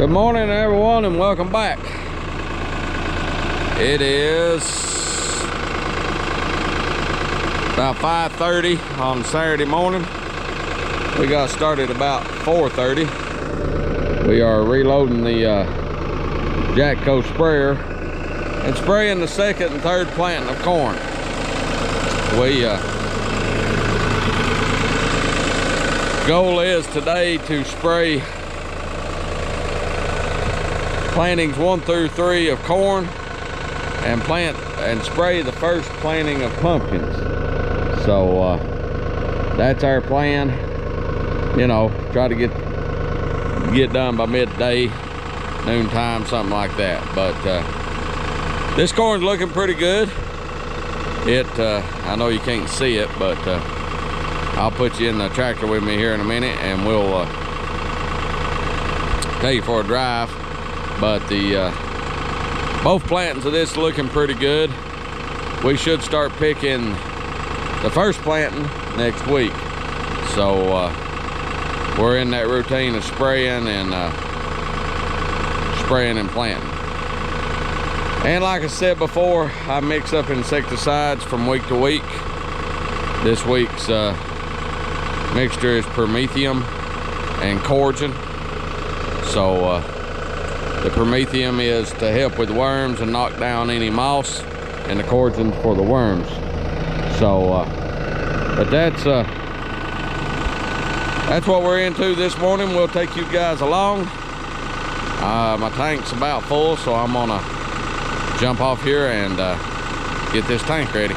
Good morning everyone and welcome back. It is about 5:30 on Saturday morning. We got started about 4:30. We are reloading the Jacko sprayer and spraying the second and third planting of corn. Goal is today to spray plantings 1 through 3 of corn and plant and spray the first planting of pumpkins. So that's our plan. You know, try to get done by midday, noontime, something like that. But this corn's looking pretty good. I know you can't see it, but I'll put you in the tractor with me here in a minute and we'll take you for a drive. But both plantings of this looking pretty good. We should start picking the first planting next week. So we're in that routine of spraying and planting. And like I said before, I mix up insecticides from week to week. This week's mixture is promethium and cordion. So the promethium is to help with worms and knock down any moss, and the cordion for the worms. So but that's what we're into this morning. We'll take you guys along. My tank's about full, so I'm gonna jump off here and get this tank ready.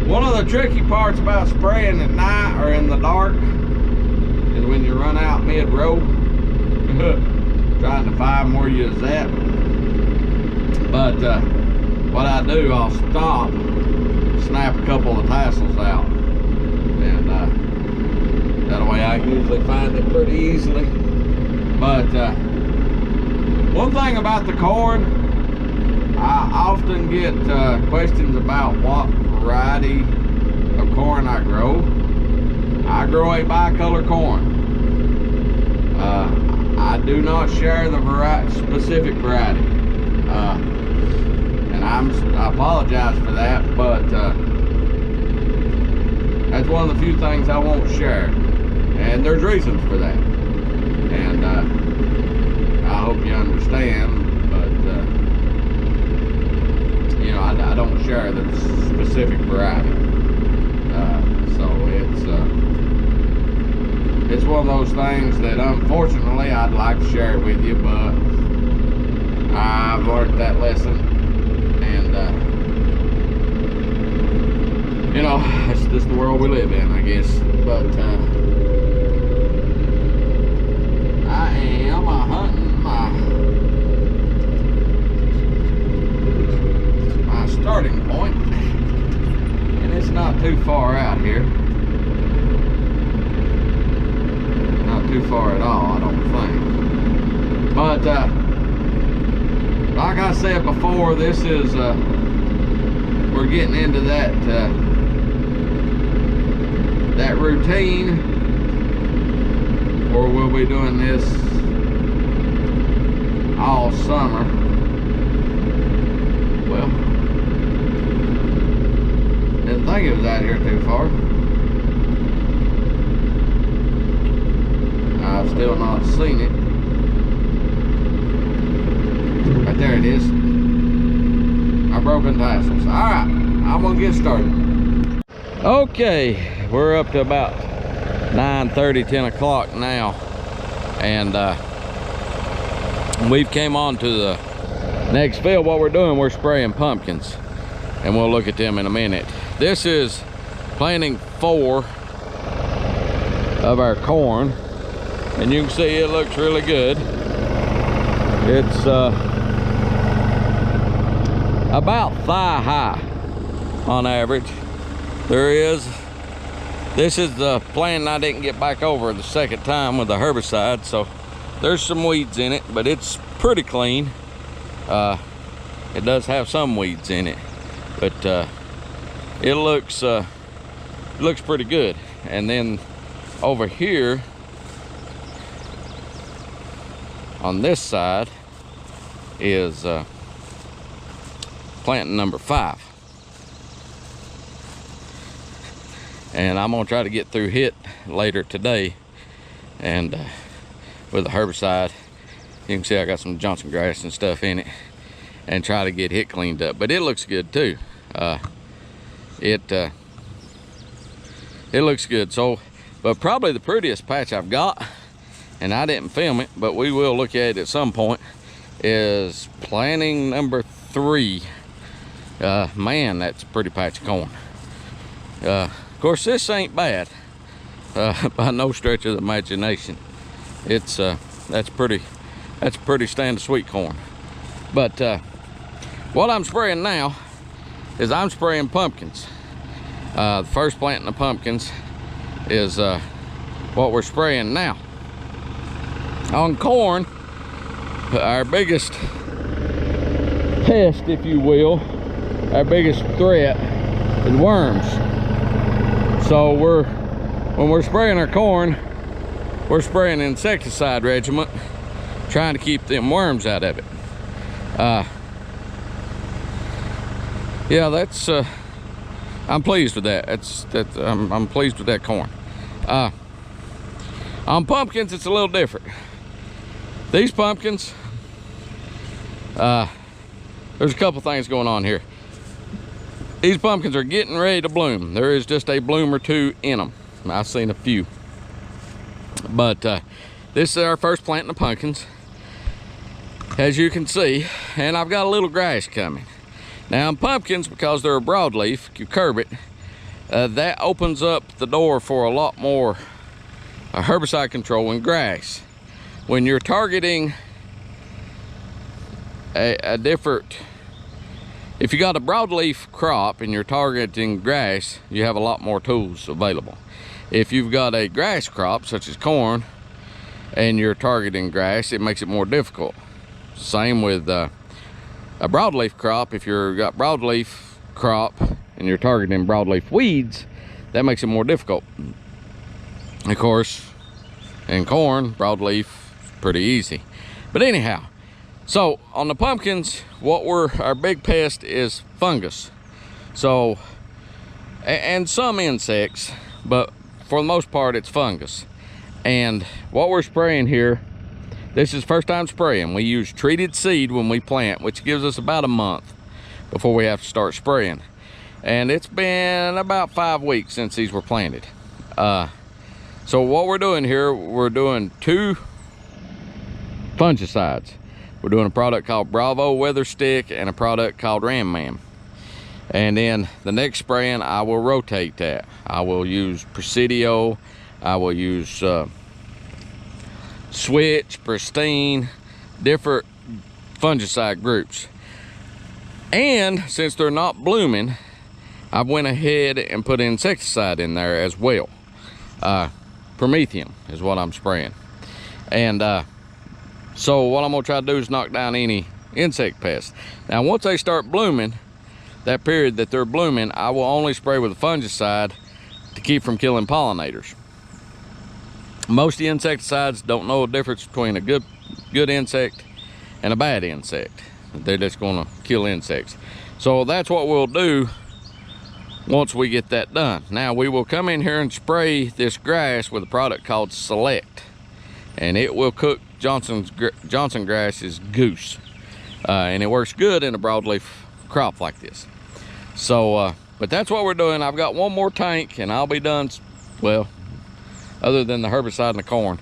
One of the tricky parts about spraying at night or in the dark is when you run out mid-row trying to find where you're at. But what I do, I'll stop, snap a couple of tassels out, and that way I can usually find it pretty easily. But one thing about the corn, I often get questions about what variety of corn I grow. I grow a bicolor corn. I do not share the specific variety, and I apologize for that, but that's one of the few things I won't share, and there's reasons for that, and I hope you understand. But you know, I don't share the specific variety, so it's one of those things that unfortunately I'd like to share it with you, but I've learned that lesson, and you know, it's just the world we live in, I guess. But I am hunting my starting point, and it's not too far out here. Too far at all, I don't think. But like I said before, this is we're getting into that that routine where we'll be doing this all summer. Well, didn't think it was out here too far. I've still not seen it. Right there it is. Our broken tassels. Alright, I'm gonna get started. Okay, we're up to about 9:30, 10 o'clock now. And we've came on to the next field. What we're doing, we're spraying pumpkins. And we'll look at them in a minute. This is planting 4 of our corn. And you can see it looks really good. It's about thigh high on average. This is the planting I didn't get back over the second time with the herbicide, so there's some weeds in it, but it's pretty clean. It does have some weeds in it, but it looks pretty good. And then over here on this side is planting number 5. And I'm gonna try to get through hit later today, and with the herbicide, you can see I got some Johnson grass and stuff in it, and try to get hit cleaned up. But it looks good too. It looks good. So, but probably the prettiest patch I've got, and I didn't film it, but we will look at it at some point, is planting number 3. Man, that's a pretty patch of corn. Of course, this ain't bad by no stretch of the imagination. It's that's pretty standard sweet corn. But what I'm spraying now is I'm spraying pumpkins. The first planting of pumpkins is what we're spraying now. On corn, our biggest pest, if you will, our biggest threat is worms. So when we're spraying our corn, we're spraying an insecticide regimen, trying to keep them worms out of it. Yeah, that's I'm pleased with that. I'm pleased with that corn. On pumpkins, it's a little different. These pumpkins, there's a couple things going on here. These pumpkins are getting ready to bloom. There is just a bloom or two in them. I've seen a few. But this is our first planting of pumpkins, as you can see. And I've got a little grass coming. Now, in pumpkins, because they're a broadleaf, cucurbit, that opens up the door for a lot more herbicide control in grass. When you're targeting a different... If you got a broadleaf crop and you're targeting grass, you have a lot more tools available. If you've got a grass crop, such as corn, and you're targeting grass, it makes it more difficult. Same with a broadleaf crop. If you've got broadleaf crop and you're targeting broadleaf weeds, that makes it more difficult. Of course, in corn, broadleaf, pretty easy. But anyhow, so on the pumpkins, our big pest is fungus. So, and some insects, but for the most part, it's fungus. And what we're spraying here, this is first time spraying. We use treated seed when we plant, which gives us about a month before we have to start spraying. And it's been about 5 weeks since these were planted. So what we're doing here, we're doing 2 fungicides. We're doing a product called Bravo Weather Stick and a product called Ram Man. And then the next spraying, I will rotate that. I will use Presidio, I will use Switch, Pristine, different fungicide groups. And since they're not blooming, I went ahead and put insecticide in there as well. Promethium is what I'm spraying. And so what I'm gonna try to do is knock down any insect pests. Now, once they start blooming, that period that they're blooming, I will only spray with a fungicide to keep from killing pollinators. Most of the insecticides don't know the difference between a good insect and a bad insect. They're just gonna kill insects. So that's what we'll do once we get that done. Now, we will come in here and spray this grass with a product called Select, and it will cook Johnson grass's goose, and it works good in a broadleaf crop like this. So but that's what we're doing. I've got one more tank and I'll be done. Well, other than the herbicide and the corn,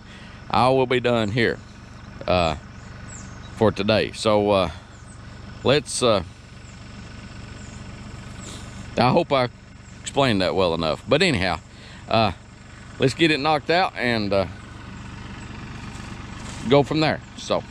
I will be done here for today. So let's I hope I explained that well enough. But anyhow, let's get it knocked out and go from there. So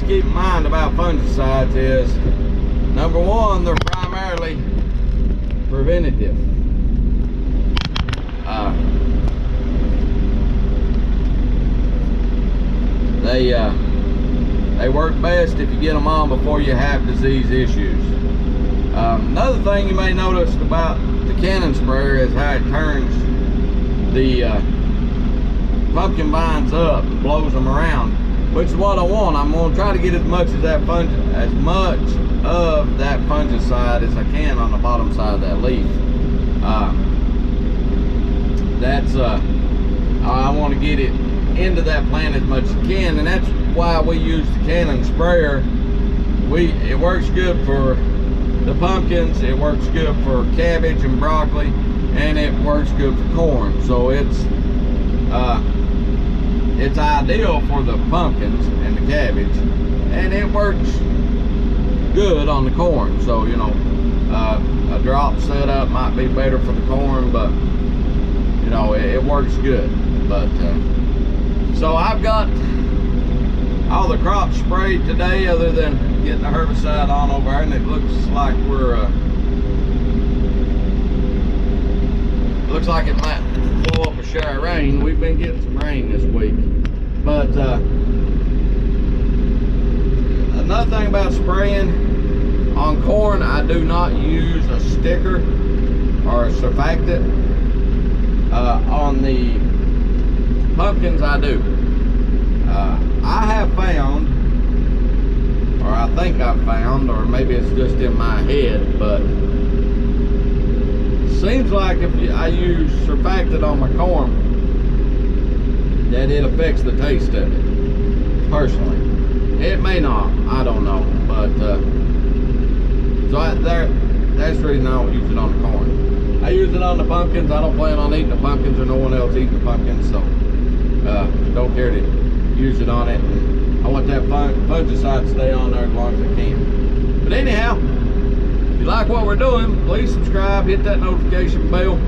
keep in mind about fungicides is, number one, they're primarily preventative. They work best if you get them on before you have disease issues. Another thing you may notice about the cannon sprayer is how it turns the pumpkin vines up, blows them around, which is what I want. I'm going to try to get as much of that fungicide as I can on the bottom side of that leaf. I want to get it into that plant as much as I can, and that's why we use the cannon sprayer. It works good for the pumpkins, it works good for cabbage and broccoli, and it works good for corn. So it's ideal for the pumpkins and the cabbage, and it works good on the corn. So, you know, a drop setup might be better for the corn, but you know, it works good. But so I've got all the crops sprayed today, other than getting the herbicide on over there, and it looks like looks like it might blow up a shower of rain. We've been getting some rain this week. But another thing about spraying on corn, I do not use a sticker or a surfactant. On the pumpkins, I do. I have found, or I think I've found, or maybe it's just in my head, but it seems like if I use surfactant on my corn, that it affects the taste of it, personally. It may not, I don't know, but that's the reason I don't use it on the corn. I use it on the pumpkins. I don't plan on eating the pumpkins, or no one else eating the pumpkins, so don't care to use it on it. And I want that fungicide to stay on there as long as I can. But anyhow, if you like what we're doing, please subscribe, hit that notification bell.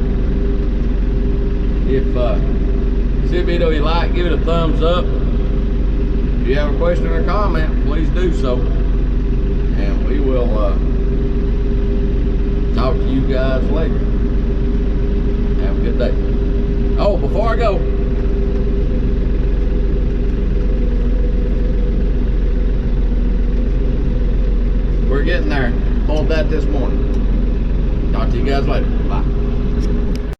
If you see a video you like, give it a thumbs up. If you have a question or comment, please do so, and we will talk to you guys later. Have a good day. Oh, before I go,